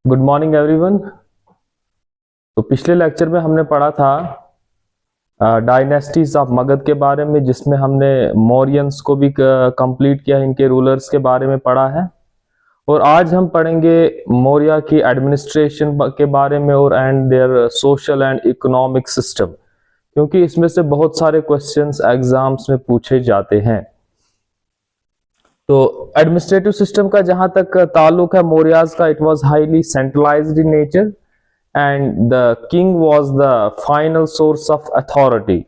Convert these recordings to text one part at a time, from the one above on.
Good morning everyone. तो पिछले lecture में हमने पढ़ा था डायनेस्टीज ऑफ मगध के बारे में, जिसमें हमने मौर्यंस को भी कंप्लीट किया, इनके रूलर्स के बारे में पढ़ा है। और आज हम पढ़ेंगे मौर्य की एडमिनिस्ट्रेशन के बारे में और and their social and economic system, क्योंकि इसमें से बहुत सारे क्वेश्चंस एग्जाम्स में पूछे जाते हैं। तो एडमिनिस्ट्रेटिव सिस्टम का जहां तक ताल्लुक है मौर्याज का, it was highly centralised in nature and the king was the final source of authority.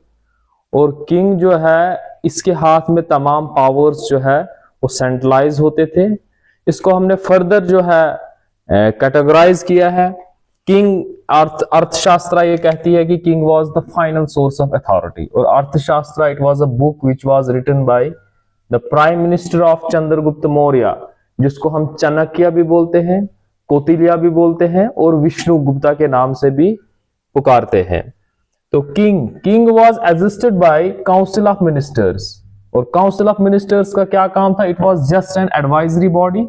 और किंग जो है, इसके हाथ में तमाम पावर्स जो है वो सेंट्रलाइज होते थे। इसको हमने फर्दर जो है कैटेगराइज किया है। किंग अर्थशास्त्र ये कहती है कि king was the final source of authority, और Arthashastra it was a book which was written by the prime minister of Chandragupta Maurya, जिसको हम चाणक्य भी बोलते हैं, कौटिल्य भी बोलते हैं और विष्णु गुप्ता के नाम से भी पुकारते हैं। तो king was existed by council of ministers, और काउंसिल ऑफ मिनिस्टर्स का क्या काम था? It was just an advisory body.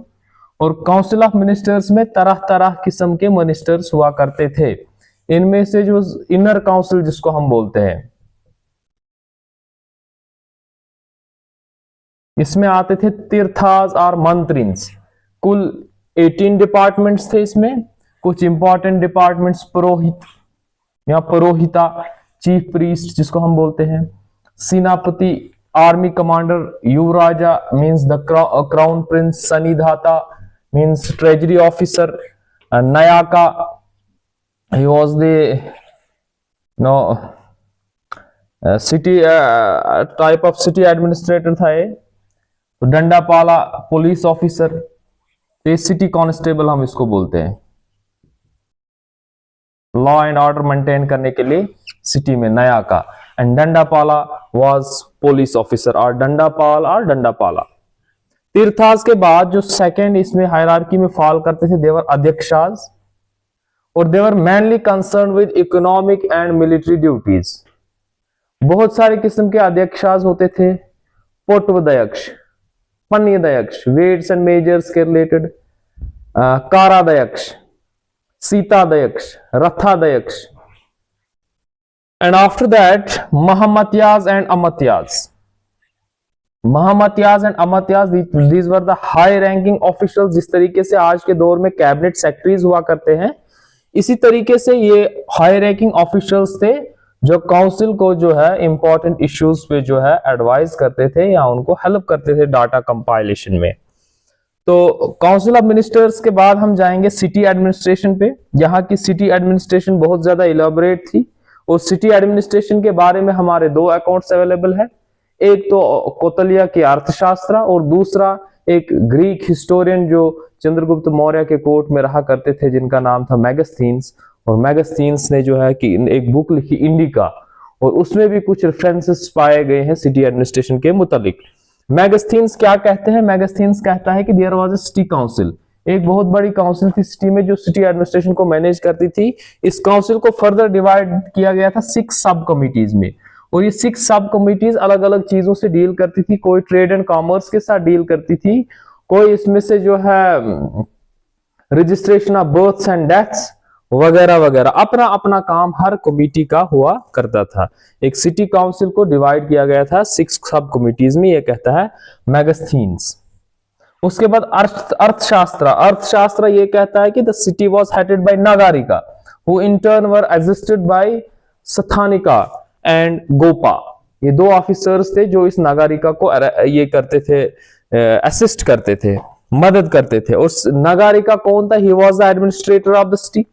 और काउंसिल ऑफ मिनिस्टर्स में तरह तरह किस्म के मिनिस्टर्स हुआ करते थे। इनमें से जो इनर काउंसिल जिसको हम बोलते हैं, इसमें आते थे तीर्थास और मंत्रिन्स। कुल 18 डिपार्टमेंट्स थे इसमें। कुछ इंपॉर्टेंट डिपार्टमेंट्स पुरोहित या पुरोहिता, चीफ प्रीस्ट जिसको हम बोलते हैं, senapati, army commander, yuvaraja means the crown prince, sannidhata means treasury officer, nayaka he was the city type of city administrator था ये। तो dandapala police officer, city constable हम इसको बोलते हैं, लॉ एंड ऑर्डर मेंटेन करने के लिए सिटी में नयाका। एंड दंडापाला वाज पुलिस ऑफिसर, और दंडापाल और दंडापाला। तीर्थास के बाद जो सेकंड इसमें हायरार्की में फॉल करते थे, देवर अध्यक्षास, और they were mainly concern with economic and military duties. बहुत सारे किस्म के अध्यक्षास होते थे। Potavadhyaksha, panyadhyaksha, weights and measures के related, karadhyaksha, sitadhyaksha, rathadhyaksha, and after that mahamatyas and amatyas. Mahamatyas and amatyas, these were the high ranking officials. जिस तरीके से आज के दौर में कैबिनेट सेक्रेटरीज हुआ करते हैं, इसी तरीके से ये हाई रैंकिंग ऑफिशियल्स थे जो काउंसिल को जो है इंपॉर्टेंट इश्यूज पे जो है एडवाइस करते थे या उनको हेल्प करते थे डाटा कंपाइलेशन में। तो काउंसिल ऑफ मिनिस्टर्स के बाद हम जाएंगे सिटी एडमिनिस्ट्रेशन पे। यहाँ की सिटी एडमिनिस्ट्रेशन बहुत ज्यादा इलाबोरेट थी, और सिटी एडमिनिस्ट्रेशन के बारे में हमारे दो अकाउंट्स अवेलेबल है। एक तो कौटिल्य के अर्थशास्त्र, और दूसरा एक ग्रीक हिस्टोरियन जो चंद्रगुप्त मौर्य के कोर्ट में रहा करते थे, जिनका नाम था मेगास्थीन्स। और मेगास्थीन्स ने जो है कि एक बुक लिखी इंडिका, और उसमें भी कुछ रेफरेंसेस पाए गए हैं सिटी एडमिनिस्ट्रेशन के मुतालिक। मेगास्थीन्स क्या कहते हैं? मेगास्थीन्स कहता है कि there was a city council, एक बहुत बड़ी काउंसिल थी सिटी में जो सिटी एडमिनिस्ट्रेशन को मैनेज करती थी। इस काउंसिल को फर्दर डिवाइड किया गया था 6 सब कमिटीज में, और ये 6 सब कमिटीज अलग अलग चीजों से डील करती थी। कोई ट्रेड एंड कॉमर्स के साथ डील करती थी, कोई इसमें से जो है registration of births and deaths वगैरह वगैरह, अपना अपना काम हर कमेटी का हुआ करता था। एक सिटी काउंसिल को डिवाइड किया गया था 6 सब कमिटीज में, ये कहता है मेगास्थीन्स। उसके बाद अर्थशास्त्र ये कहता है कि the city was headed by nagarika, who in turn were assisted by sthanika and gopa. ये दो ऑफिसर्स थे जो इस नगारिका को ये करते थे, असिस्ट करते थे, मदद करते थे। और नगारिका कौन था? He was the administrator of the city.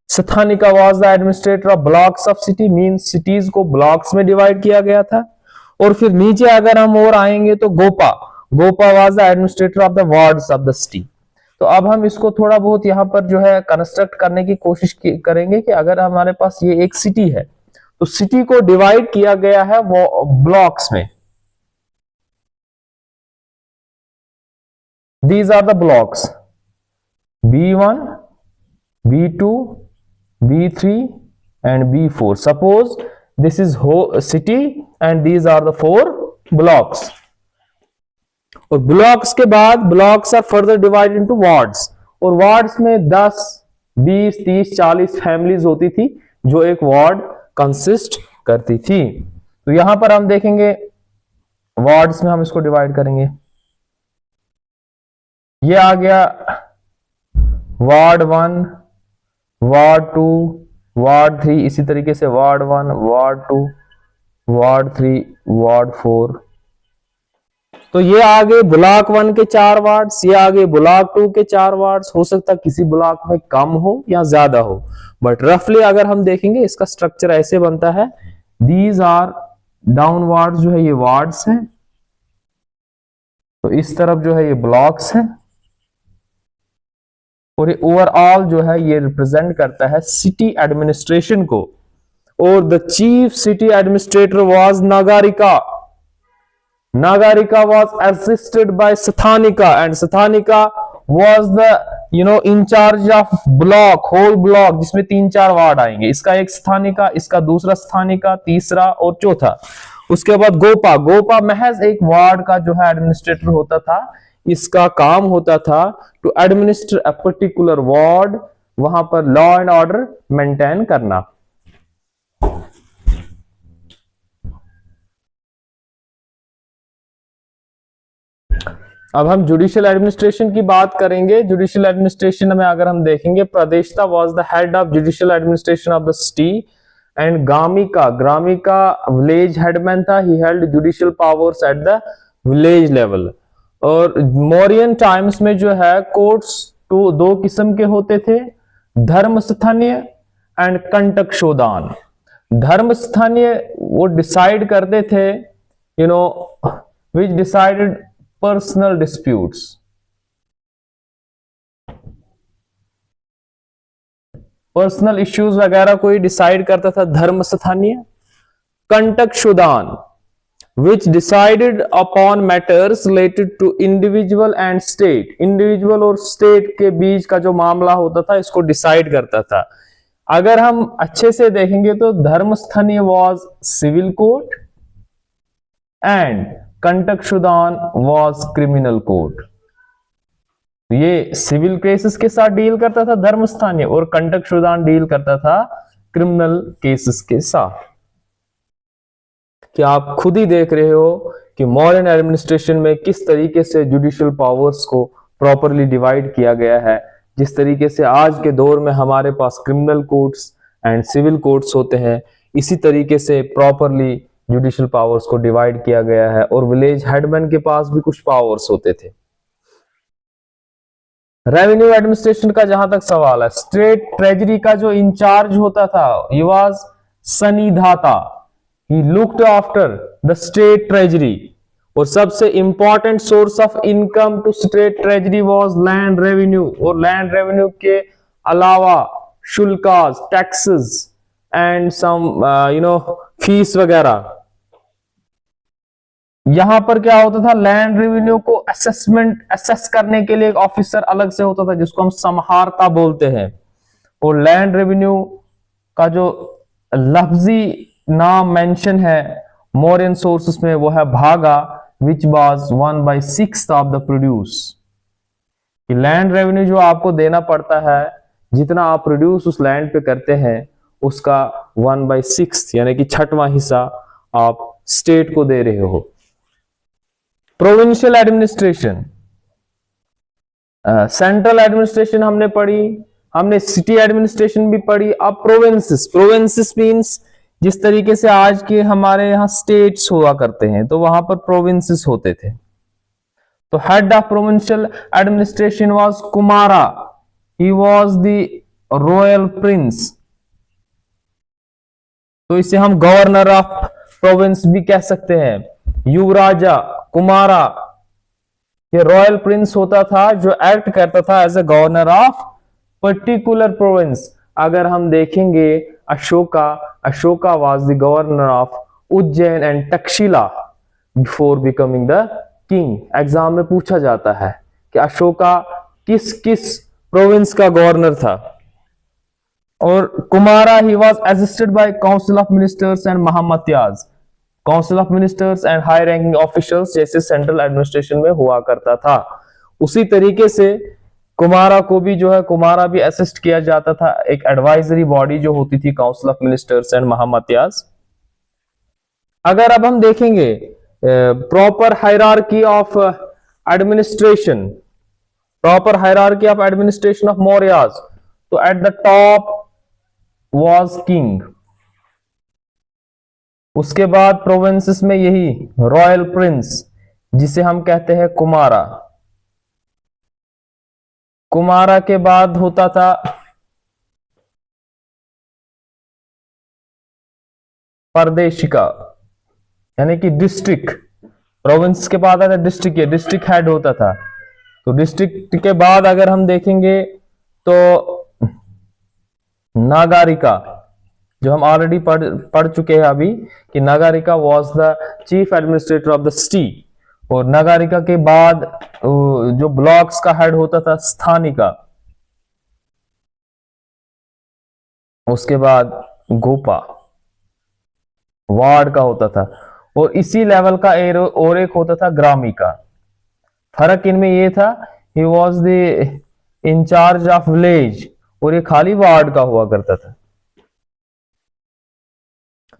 Sthanika was the administrator of blocks of city, means cities को ब्लॉक्स में डिवाइड किया गया था। और फिर नीचे अगर हम और आएंगे तो Gopa was the administrator of the wards of the city. तो अब हम इसको थोड़ा बहुत यहाँ पर जो है कंस्ट्रक्ट करने की कोशिश करेंगे कि अगर हमारे पास ये एक सिटी है, तो सिटी को डिवाइड किया गया है वो ब्लॉक्स में। These are the blocks B1, B2, B3 and B4. Suppose this is whole city and these are the 4 blocks. और ब्लॉक्स के बाद blocks are further divided into wards, और वार्ड्स में 10, 20, 30, 40 फैमिलीज होती थी जो एक वार्ड कंसिस्ट करती थी। तो यहां पर हम देखेंगे वार्ड्स में हम इसको डिवाइड करेंगे। ये आ गया वार्ड 1, वार्ड 2, वार्ड 3, इसी तरीके से वार्ड 1, वार्ड 2, वार्ड 3, वार्ड 4। तो ये आगे ब्लॉक 1 के 4 वार्ड्स, ये आगे ब्लॉक 2 के 4 वार्ड्स। हो सकता है किसी ब्लॉक में कम हो या ज्यादा हो, बट रफली अगर हम देखेंगे इसका स्ट्रक्चर ऐसे बनता है। दीज आर डाउन वार्ड्स जो है ये वार्ड्स हैं, तो इस तरफ जो है ये ब्लॉक्स हैं, और ये ओवरऑल जो है ये रिप्रेजेंट करता है सिटी एडमिनिस्ट्रेशन को। और the chief city administrator was nagarika. Nagarika was assisted by Sathanika, and Sathanika was the in charge of block, whole block, जिसमें 3-4 वार्ड आएंगे। इसका एक स्थानिका, इसका दूसरा स्थानिका, तीसरा और चौथा। उसके बाद गोपा, गोपा महज एक वार्ड का जो है एडमिनिस्ट्रेटर होता था। इसका काम होता था to administer a particular ward, वहां पर लॉ एंड ऑर्डर मेंटेन करना। अब हम जुडिशियल एडमिनिस्ट्रेशन की बात करेंगे। जुडिशियल एडमिनिस्ट्रेशन में अगर हम देखेंगे, pradeshta was the head of judicial administration of the city, and gramika, gramika village headman था। He held judicial powers at the village level. और मौर्यन टाइम्स में जो है कोर्ट्स तो 2 किस्म के होते थे, धर्म स्थानीय एंड कंटक शोधान। धर्म स्थानीय वो डिसाइड करते थे which decided personal disputes. Personal issues वगैरह कोई डिसाइड करता था dharma sthaniya. Kantaka shodhana which decided upon matters related to individual and state. Individual और स्टेट के बीच का जो मामला होता था इसको डिसाइड करता था। अगर हम अच्छे से देखेंगे तो dharma sthaniya was civil court and kantaka shodhana was criminal court. ये सिविल केसेस के साथ डील करता था धर्म स्थानीय, और कंटक शुदान डील करता था क्रिमिनल केसेस के साथ। क्या आप खुद ही देख रहे हो कि मॉडर्न एडमिनिस्ट्रेशन में किस तरीके से जुडिशियल पावर्स को प्रॉपरली डिवाइड किया गया है। जिस तरीके से आज के दौर में हमारे पास criminal courts and civil courts होते हैं, इसी तरीके से प्रॉपरली जुडिशियल पावर्स को डिवाइड किया गया है। और विलेज हेडमैन के पास भी कुछ पावर्स होते थे। रेवेन्यू एडमिनिस्ट्रेशन का जहां तक सवाल है, स्टेट ट्रेजरी का जो इंचार्ज होता था he was Sannidhata. He looked after the state treasury. और सबसे important source of income to state treasury was land revenue. और लैंड रेवेन्यू के अलावा shulkas, taxes and some fees वगैरह। यहां पर क्या होता था, लैंड रेवेन्यू को असेस करने के लिए एक ऑफिसर अलग से होता था जिसको हम समहारता बोलते हैं। और लैंड रेवेन्यू का जो लफ्जी नाम मेंशन है मौर्यन सोर्सेस में वो है भागा, which was 1/6 of the produce. Land revenue जो आपको देना पड़ता है, जितना आप प्रोड्यूस उस लैंड पे करते हैं उसका 1/6 यानी कि 6वां हिस्सा आप स्टेट को दे रहे हो। प्रोविंशियल एडमिनिस्ट्रेशन, सेंट्रल एडमिनिस्ट्रेशन हमने पढ़ी, हमने सिटी एडमिनिस्ट्रेशन भी पढ़ी। अब प्रोविंसेस, प्रोविंसेस मींस जिस तरीके से आज के हमारे यहाँ स्टेट्स हुआ करते हैं तो वहां पर प्रोविंसेस होते थे। तो head of provincial administration was Kumara. He was the royal Prince. तो इसे हम गवर्नर ऑफ प्रोविंस भी कह सकते हैं। युवराजा कुमारा ये रॉयल प्रिंस होता था जो एक्ट करता था as a governor of particular province. अगर हम देखेंगे Ashoka was the governor of Ujjain and Taxila before becoming the king. Exam में पूछा जाता है कि अशोका किस किस प्रोविंस का गवर्नर था। और Kumara he was assisted by council of ministers and mahamatyas. Council of ministers and high ranking officials जैसे सेंट्रल एडमिनिस्ट्रेशन में हुआ करता था। उसी तरीके से कुमारा को भी जो है, कुमारा भी असिस्ट किया जाता था, एक एडवाइजरी बॉडी जो होती थी council of ministers and mahamatyas. अगर अब हम देखेंगे proper hierarchy of administration, proper hierarchy of administration of Mauryas, तो at the top was king, उसके बाद प्रोविंसेस में यही रॉयल प्रिंस जिसे हम कहते हैं कुमारा, कुमारा के बाद होता था परदेशिका यानी कि डिस्ट्रिक्ट, प्रोविंस के बाद आता डिस्ट्रिक्ट, डिस्ट्रिक्ट हेड होता था। तो डिस्ट्रिक्ट के बाद अगर हम देखेंगे तो नागारिका, जो हम ऑलरेडी पढ़ चुके हैं अभी कि Nagarika was the chief administrator of the city. और नागारिका के बाद जो ब्लॉक्स का हेड होता था स्थानिका, उसके बाद गोपा वार्ड का होता था, और इसी लेवल का और एक होता था ग्रामिका। फर्क इनमें ये था, he was the incharge of village, और ये खाली वार्ड का हुआ करता था।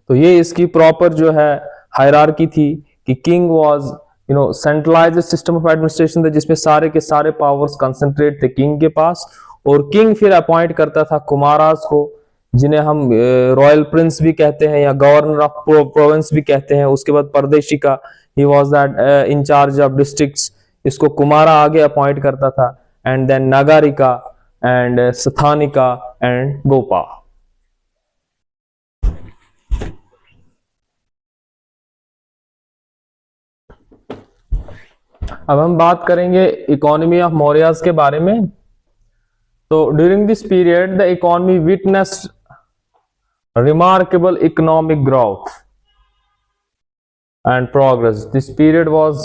तो ये इसकी प्रॉपर जो है हायरार्की थी कि king was centralised system of administration था, जिसमें सारे के सारे पावर्स कंसंट्रेट थे किंग के पास, और किंग फिर अपॉइंट करता था कुमारास को, जिन्हें हम रॉयल प्रिंस भी कहते हैं या गवर्नर ऑफ प्रोविंस भी कहते हैं। उसके बाद Pradeshika, he was that in charge of districts, इसको कुमारा आगे अपॉइंट करता था। And then Nagarika and Sthanika and Gopa. अब हम बात करेंगे इकोनॉमी ऑफ मौर्यास के बारे में। तो during this period the economy witnessed remarkable economic growth and progress. This period was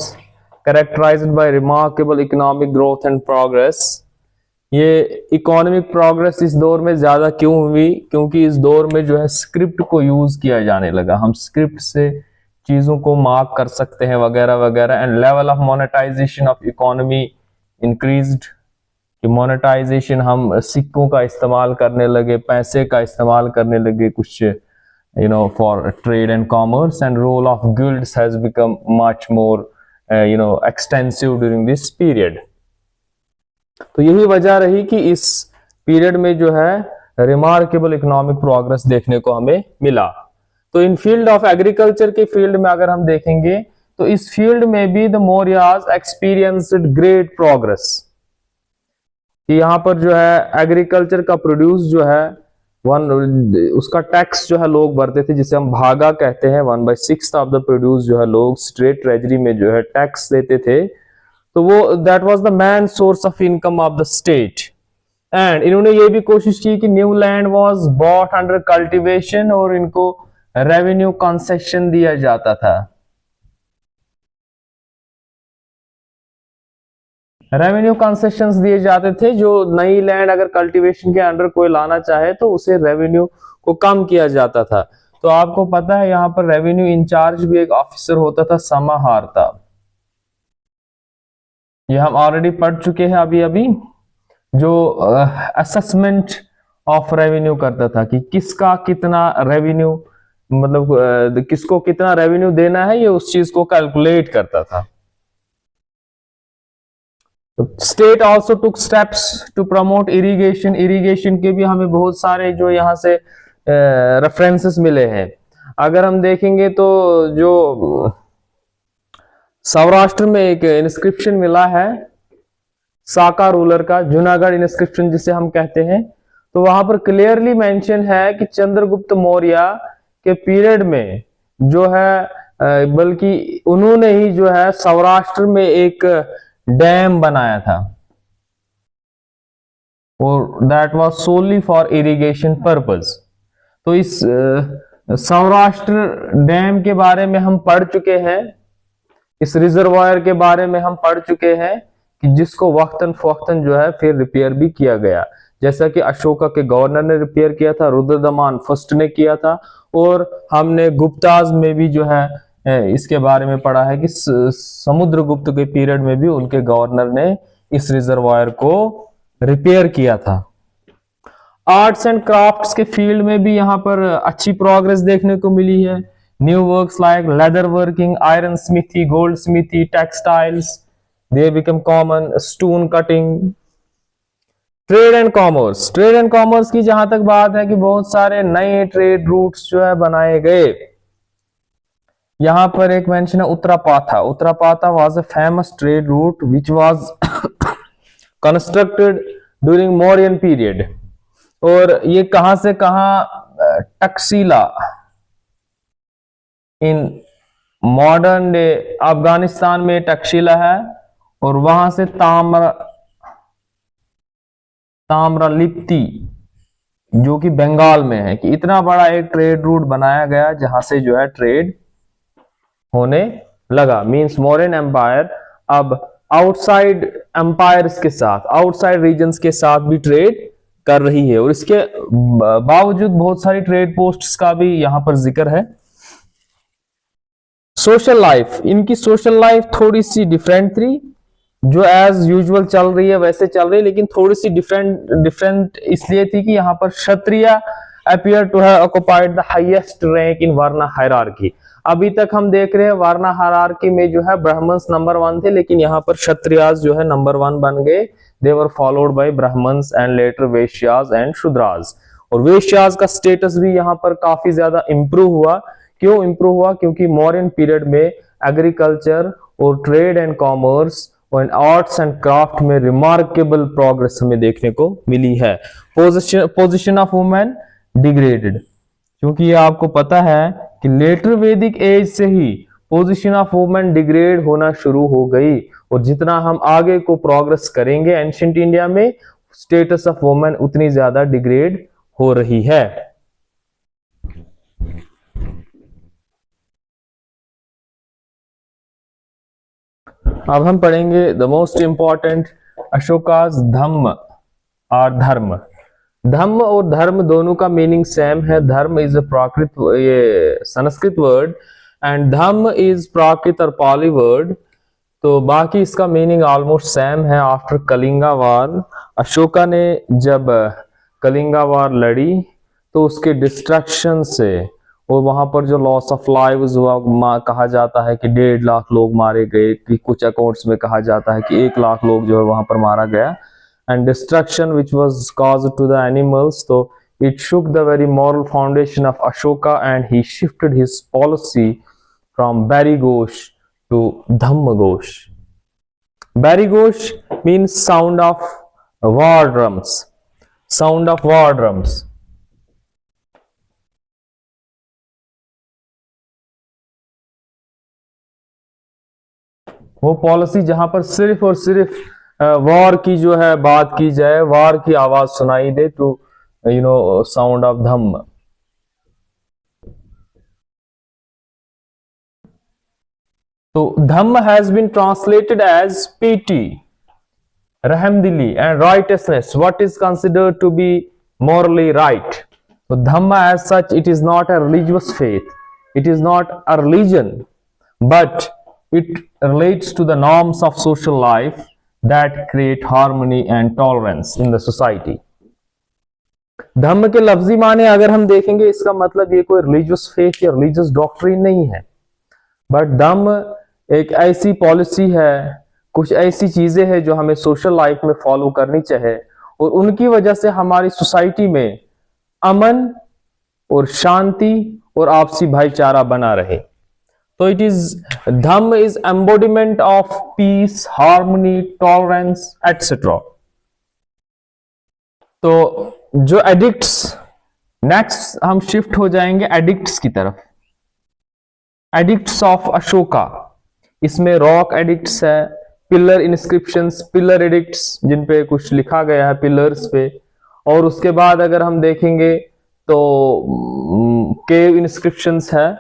characterized by remarkable economic growth and progress. ये इकोनॉमिक प्रोग्रेस इस दौर में ज्यादा क्यों हुई? क्योंकि इस दौर में जो है स्क्रिप्ट को यूज किया जाने लगा, हम स्क्रिप्ट से चीजों को मार्क कर सकते हैं वगैरह वगैरह। And level of monetization of economy increased, कि मोनेटाइजेशन, हम सिक्कों का इस्तेमाल करने लगे, पैसे का इस्तेमाल करने लगे कुछ for trade and commerce. And role of guilds has become much more extensive during this period. तो यही वजह रही कि इस पीरियड में जो है रिमार्केबल इकोनॉमिक प्रोग्रेस देखने को हमें मिला। तो इन फील्ड ऑफ एग्रीकल्चर के फील्ड में अगर हम देखेंगे तो इस फील्ड में भी the Mauryas experienced great progress, कि यहाँ पर जो है एग्रीकल्चर का प्रोड्यूस जो है उसका टैक्स जो है लोग भरते थे, जिसे हम भागा कहते हैं। 1/6 ऑफ द प्रोड्यूस जो है लोग स्टेट ट्रेजरी में जो है टैक्स देते थे। तो वो that was the main source of income of the state. And इन्होंने ये भी कोशिश की कि new land was bought under cultivation, और इनको रेवेन्यू कंसेशन दिया जाता था। रेवेन्यू कंसेशंस दिए जाते थे, जो नई लैंड अगर कल्टीवेशन के अंडर कोई लाना चाहे तो उसे रेवेन्यू को कम किया जाता था। तो आपको पता है यहाँ पर रेवेन्यू इंचार्ज भी एक ऑफिसर होता था, समाहर्ता। ये हम ऑलरेडी पढ़ चुके हैं अभी अभी, जो असेसमेंट ऑफ रेवेन्यू करता था कि किसका कितना रेवेन्यू, मतलब किसको कितना रेवेन्यू देना है, ये उस चीज को कैलकुलेट करता था। State also took steps to promote irrigation. Irrigation के भी हमें बहुत सारे जो यहाँ से रेफरेंसेस मिले हैं। अगर हम देखेंगे तो जो सौराष्ट्र में एक इंस्क्रिप्शन मिला है साका रूलर का, जूनागढ़ इंस्क्रिप्शन जिसे हम कहते हैं, तो वहां पर क्लियरली मेंशन है कि चंद्रगुप्त मौर्य के पीरियड में जो है, बल्कि उन्होंने ही जो है सौराष्ट्र में एक डैम बनाया था, और that was solely for irrigation purpose. तो इस सौराष्ट्र डैम के बारे में हम पढ़ चुके हैं, इस रिजर्वायर के बारे में हम पढ़ चुके हैं कि जिसको वक्तन फवक्तन जो है फिर रिपेयर भी किया गया। जैसा कि अशोका के गवर्नर ने रिपेयर किया था, रुद्रदमान फर्स्ट ने किया था, और हमने गुप्ताज में भी जो है इसके बारे में पढ़ा है कि समुद्रगुप्त के पीरियड में भी उनके गवर्नर ने इस रिजर्वायर को रिपेयर किया था। आर्ट्स एंड क्राफ्ट्स के फील्ड में भी यहाँ पर अच्छी प्रोग्रेस देखने को मिली है। New works like leather working, iron smithy, gold smithy, textiles they become common, stone cutting. Trade and commerce, trade and commerce की जहां तक बात है कि बहुत सारे नए ट्रेड रूट्स जो है बनाए गए। यहां पर एक मेंशन है Uttarapatha. Uttarapatha was a famous trade route which was constructed during Mauryan period. और ये कहां से कहां, Taxila in modern day Afghanistan में टक्सीला है, और वहां से ताम्रलिप्ति जो कि बंगाल में है। कि इतना बड़ा एक ट्रेड रूट बनाया गया जहां से जो है ट्रेड होने लगा। मींस मौर्यन एम्पायर अब आउटसाइड एम्पायर्स के साथ, आउटसाइड रीजन्स के साथ भी ट्रेड कर रही है। और इसके बावजूद बहुत सारी ट्रेड पोस्ट्स का भी यहां पर जिक्र है। सोशल लाइफ, इनकी सोशल लाइफ थोड़ी सी डिफरेंट थी। जो एज यूजुअल चल रही है वैसे चल रही है, लेकिन थोड़ी सी डिफरेंट इसलिए थी कि यहाँ पर Kshatriya appear to have occupied the highest rank in varna hierarchy. अभी तक हम देख रहे हैं वर्ण हायरार्की में जो है ब्राह्मण्स नंबर 1 थे, लेकिन यहाँ पर क्षत्रियास जो है नंबर 1 बन गए। They were followed by Brahmans and later Vaishyas and Shudras. और वैश्यास का स्टेटस भी यहाँ पर काफी ज्यादा इंप्रूव हुआ। क्यों इंप्रूव हुआ? क्योंकि मौर्यन पीरियड में एग्रीकल्चर और ट्रेड एंड कॉमर्स और आर्ट्स एंड क्राफ्ट में रिमार्केबल प्रोग्रेस हमें देखने को मिली है। पोजीशन ऑफ वुमेन डिग्रेडेड, क्योंकि ये आपको पता है कि लेटर वैदिक एज से ही पोजीशन ऑफ वुमेन डिग्रेड होना शुरू हो गई। और जितना हम आगे को प्रोग्रेस करेंगे एंशिएंट इंडिया में, स्टेटस ऑफ वुमेन उतनी ज्यादा डिग्रेड हो रही है। अब हम पढ़ेंगे द मोस्ट इंपॉर्टेंट अशोकास धम्म और धर्म। धम्म और धर्म दोनों का मीनिंग सेम है। धर्म इज अ प्राकृत, ये Sanskrit word, and Dhamma is Prakrit और पाली वर्ड। तो बाकी इसका मीनिंग ऑलमोस्ट सेम है। आफ्टर कलिंगा वार, अशोका ने जब कलिंगा वार लड़ी तो उसके डिस्ट्रक्शन से और वहां पर जो लॉस ऑफ लाइव्स हुआ, कहा जाता है कि 1.5 लाख लोग मारे गए, कि कुछ अकाउंट्स में कहा जाता है कि 1 लाख लोग जो है वहां पर मारा गया। And destruction which was caused to the animals, तो it shook the very moral foundation of Ashoka and he shifted his policy from Bherighosh to Dhammaghosh. Bherighosh means sound of war drums, sound of war drums. वो policy जहां पर सिर्फ और सिर्फ war की जो है बात की जाए, वॉर की आवाज सुनाई दे, तो साउंड ऑफ धम्म। तो Dhamma has been translated as piety, रहमदिली and righteousness, what is considered to be morally right. So Dhamma as such, it is not a religious faith, it is not a religion, but it relates to the norms of social life that create harmony and tolerance in the society. धम्म के लफ्जी माने अगर हम देखेंगे, इसका मतलब ये कोई religious faith या रिलीजियस डॉक्ट्रिन नहीं है, बट धम्म एक ऐसी पॉलिसी है, कुछ ऐसी चीजें हैं जो हमें सोशल लाइफ में फॉलो करनी चाहिए और उनकी वजह से हमारी सोसाइटी में अमन और शांति और आपसी भाईचारा बना रहे। तो it is Dhamma is embodiment of peace, harmony, tolerance etcetera. तो जो एडिक्ट्स, नेक्स्ट हम शिफ्ट हो जाएंगे एडिक्ट्स की तरफ। एडिक्ट्स ऑफ अशोका, इसमें रॉक एडिक्ट्स है, पिलर इंस्क्रिप्शंस, पिलर एडिक्ट्स जिन पे कुछ लिखा गया है पिलर्स पे, और उसके बाद अगर हम देखेंगे तो केव इंस्क्रिप्शंस है।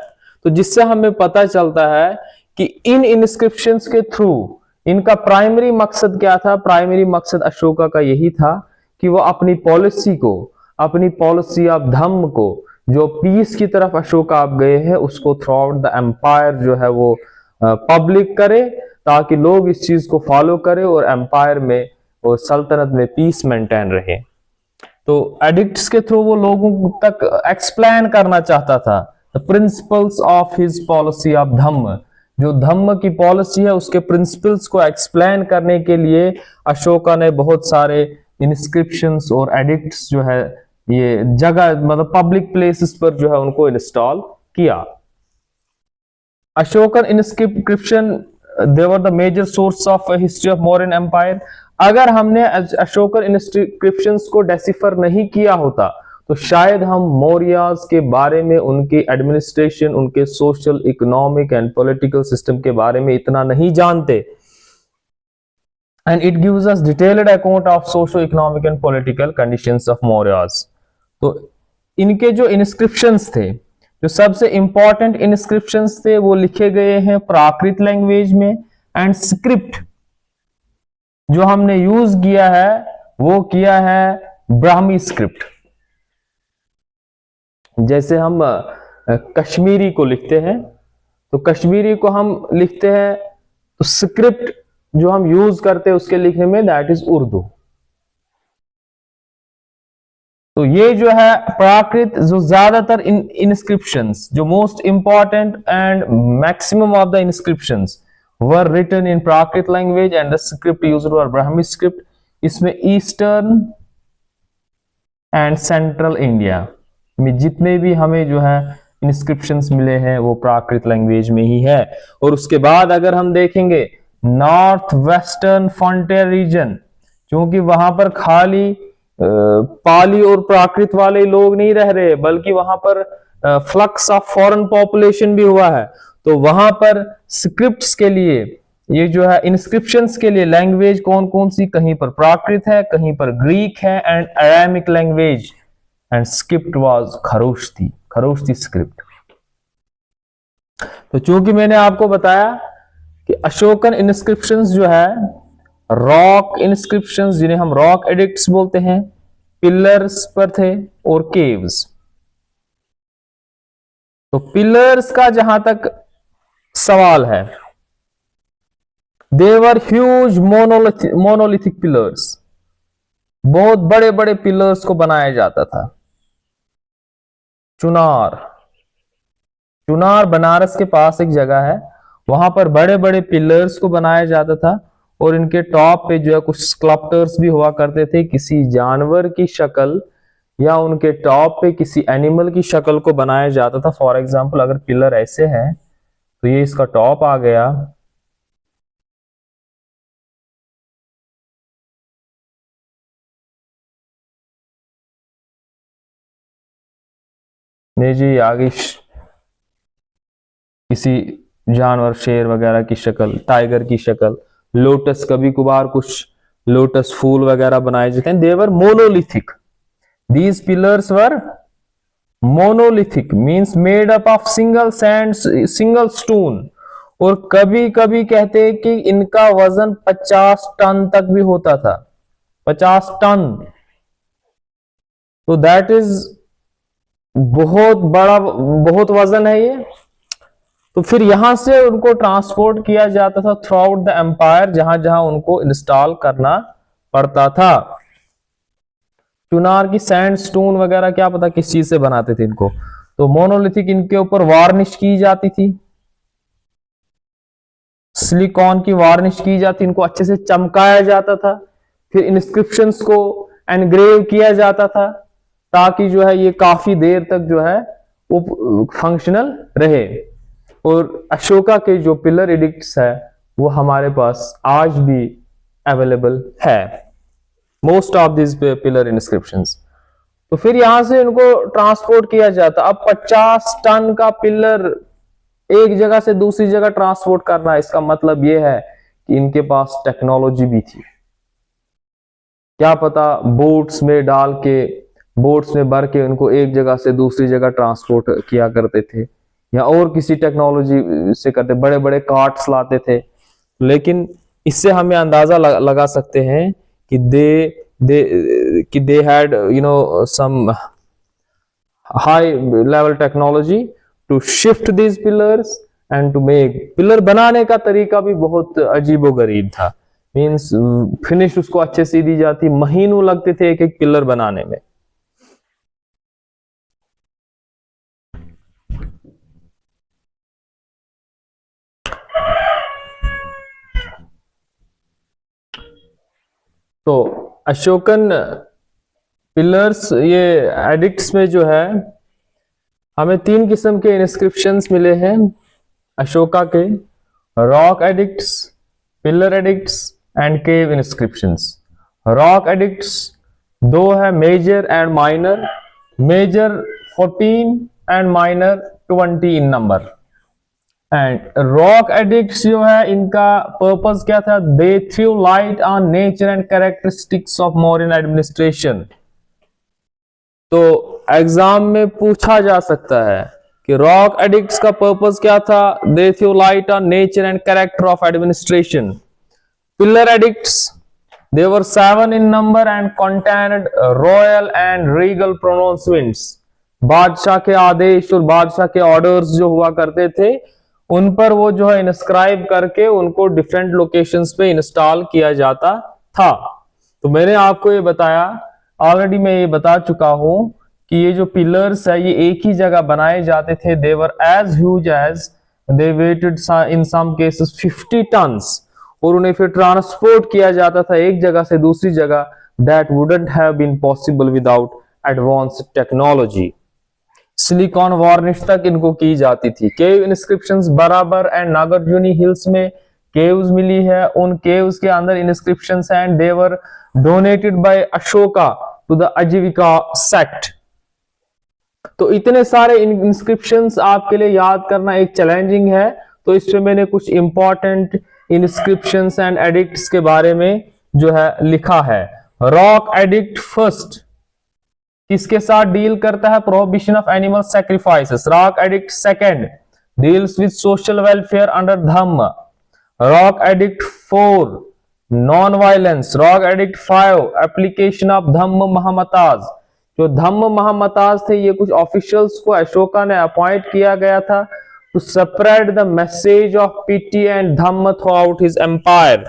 तो जिससे हमें पता चलता है कि इन इंस्क्रिप्शंस के थ्रू इनका प्राइमरी मकसद क्या था। प्राइमरी मकसद अशोका का यही था कि वो अपनी पॉलिसी को, अपनी पॉलिसी ऑफ धम्म को जो पीस की तरफ अशोका आप गए हैं उसको थ्रू आउट द एम्पायर जो है वो पब्लिक करे, ताकि लोग इस चीज को फॉलो करें और एम्पायर में और सल्तनत में पीस मेंटेन रहे। तो एडिक्ट्स के थ्रू वो लोगों तक एक्सप्लेन करना चाहता था the principles of his policy of Dhamma, जो धम्म की पॉलिसी है उसके प्रिंसिपल्स को एक्सप्लेन करने के लिए अशोका ने बहुत सारे इंस्क्रिप्शंस और एडिक्ट्स जो है ये जगह मतलब पब्लिक प्लेसेस पर जो है उनको इंस्टॉल किया। Ashokan inscription they were the major source of history of Mauryan empire. अगर हमने अशोकन इंस्क्रिप्शंस को डेसिफर नहीं किया होता तो शायद हम मौर्यास के बारे में, उनके एडमिनिस्ट्रेशन, उनके social, economic and political system के बारे में इतना नहीं जानते। And it gives us detailed account of socio economic and political conditions of Mauryas. तो इनके जो इंस्क्रिप्शंस थे, जो सबसे इंपॉर्टेंट इंस्क्रिप्शंस थे, वो लिखे गए हैं प्राकृत लैंग्वेज में। एंड स्क्रिप्ट जो हमने यूज किया है वो किया है ब्राह्मी स्क्रिप्ट। जैसे हम कश्मीरी को लिखते हैं तो कश्मीरी को हम लिखते हैं तो स्क्रिप्ट जो हम यूज करते हैं उसके लिखने में दैट इज उर्दू। तो ये जो है प्राकृत, जो ज्यादातर इंस्क्रिप्शंस, जो most important and maximum of the inscriptions were written in Prakrit language and the script used were Brahmi script. इसमें ईस्टर्न एंड सेंट्रल इंडिया में जितने भी हमें जो है इंस्क्रिप्शंस मिले हैं वो प्राकृत लैंग्वेज में ही है। और उसके बाद अगर हम देखेंगे नॉर्थ वेस्टर्न फ्रंटियर रीजन, क्योंकि वहां पर खाली पाली और प्राकृत वाले लोग नहीं रह रहे बल्कि वहां पर फ्लक्स ऑफ फॉरेन पॉपुलेशन भी हुआ है, तो वहां पर स्क्रिप्ट्स के लिए, ये जो है इंस्क्रिप्शंस के लिए लैंग्वेज कौन कौन सी, कहीं पर प्राकृत है, कहीं पर ग्रीक है and Aramaic language, and script was Kharoshthi script. तो चूंकि मैंने आपको बताया कि अशोकन इंस्क्रिप्शंस जो है रॉक इंस्क्रिप्शंस, जिन्हें हम रॉक एडिक्ट्स बोलते हैं, पिलर्स पर थे और केव्स। तो पिलर्स का जहां तक सवाल है, देवर ह्यूज मोनोलिथिक पिलर्स, बहुत बड़े बड़े पिलर्स को बनाया जाता था। चुनार बनारस के पास एक जगह है, वहां पर बड़े बड़े पिलर्स को बनाया जाता था और इनके टॉप पे जो है कुछ स्कल्पटर्स भी हुआ करते थे, किसी जानवर की शक्ल या उनके टॉप पे किसी एनिमल की शक्ल को बनाया जाता था। फॉर एग्जांपल अगर पिलर ऐसे है तो ये इसका टॉप आ गया, नहीं जी आगे किसी जानवर, शेर वगैरह की शक्ल, टाइगर की शक्ल, लोटस, कभी कभार कुछ लोटस फूल वगैरह बनाए जाते हैं। They were monolithic, these pillars were monolithic means made up of single stone. और कभी कभी कहते हैं कि इनका वजन 50 टन तक भी होता था, 50 टन। तो दैट इज बहुत बड़ा, बहुत वजन है ये। तो फिर यहां से उनको ट्रांसपोर्ट किया जाता था थ्रू आउट द एम्पायर, जहां जहां उनको इंस्टॉल करना पड़ता था। चुनार की सैंडस्टोन वगैरह क्या पता किस चीज से बनाते थे इनको। तो मोनोलिथिक, इनके ऊपर वार्निश की जाती थी, सिलिकॉन की वार्निश की जाती, इनको अच्छे से चमकाया जाता था, फिर इंस्क्रिप्शंस को एनग्रेव किया जाता था ताकि जो है ये काफी देर तक जो है वो फंक्शनल रहे। और अशोका के जो पिलर एडिक्ट्स है वो हमारे पास आज भी अवेलेबल है, most of this pillar inscriptions. तो फिर यहां से इनको ट्रांसपोर्ट किया जाता। अब 50 टन का पिलर एक जगह से दूसरी जगह ट्रांसपोर्ट करना, इसका मतलब यह है कि इनके पास टेक्नोलॉजी भी थी। क्या पता बोट्स में डाल के, बोट्स में भर के उनको एक जगह से दूसरी जगह ट्रांसपोर्ट किया करते थे, या और किसी टेक्नोलॉजी से करते, बड़े बड़े कार्ट्स लाते थे। लेकिन इससे हमें अंदाजा लगा सकते हैं कि they had some high level technology to shift these pillars and to make. Pillar बनाने का तरीका भी बहुत अजीबोगरीब था, मीन्स फिनिश उसको अच्छे से दी जाती, महीनों लगते थे एक एक पिलर बनाने में। तो अशोकन पिलर्स, ये एडिक्ट्स में जो है हमें 3 किस्म के इंस्क्रिप्शंस मिले हैं अशोका के, rock edicts, pillar edicts and cave inscriptions. Rock edicts 2 है, major and minor. Major 14 and minor 20 in number. And rock edicts जो है, इनका पर्पस क्या था? They threw light on nature and characteristics of Mauryan administration. तो एग्जाम में पूछा जा सकता है कि रॉक एडिक्ट्स का पर्पस क्या था? They threw light on nature and character of administration. Pillar edicts, they were 7 in number and contained royal and regal pronouncements। बादशाह के आदेश और बादशाह के ऑर्डर्स जो हुआ करते थे, उन पर वो जो है इंस्क्राइब करके उनको डिफरेंट लोकेशंस पे इंस्टॉल किया जाता था। तो मैंने आपको ये बताया, ऑलरेडी मैं ये बता चुका हूं कि ये जो पिलर्स है ये एक ही जगह बनाए जाते थे। They were as huge as, they weighted in some cases 50 tons, और उन्हें फिर ट्रांसपोर्ट किया जाता था एक जगह से दूसरी जगह। That wouldn't have been possible without advance technology. Silicon varnish तक इनको की जाती थी। Cave inscriptions Barabar and Nagarjuni hills में केव्स मिली है, उन केव्स के अंदर इंस्क्रिप्शंस हैं, and they were donated by Ashoka to the Ajivika sect. तो इतने सारे इंस्क्रिप्शंस आपके लिए याद करना एक चैलेंजिंग है, तो इस पे मैंने कुछ इंपॉर्टेंट इंस्क्रिप्शंस एंड एडिक्ट्स के बारे में जो है लिखा है। रॉक एडिक्ट फर्स्ट किसके साथ डील करता है? Prohibition of animal sacrifices. Rock edict second deals with social welfare under Dhamma. Rock edict 4 non violence. Rock edict 5 application of Dhamma mahamatas. जो धम्म महामताज थे, ये कुछ ऑफिशियल्स को अशोका ने अपॉइंट किया गया था to spread the message of pity and dhamma throughout his empire.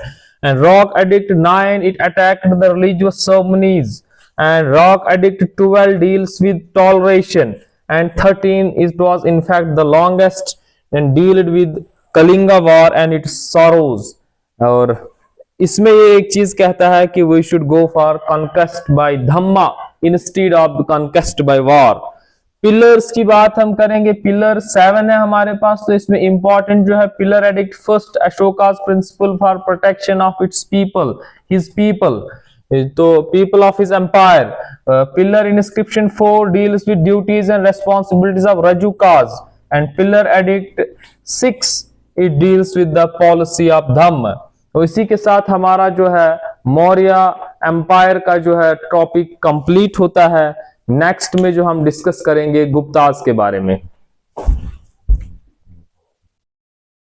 And Rock Edict 9, it attacked the religious ceremonies. And Rock Edict 12 deals with toleration. And 13, it was in fact the longest and dealt with Kalinga war and its sorrows. और इसमें ये एक चीज कहता है कि we should go for conquest by dhamma instead of the conquest by war. Pillars की बात हम करेंगे। पिलर 7 है हमारे पास, तो इसमें इंपॉर्टेंट जो है pillar edict first, Ashoka's principle for protection of its people, his people, तो people of his empire. Pillar inscription 4 deals with duties and responsibilities of Rajukas. And pillar edict 6 it deals with the policy of Dhamma. तो इसी के साथ हमारा जो है Maurya empire का जो है टॉपिक कंप्लीट होता है। नेक्स्ट में जो हम डिस्कस करेंगे गुप्ताज के बारे में।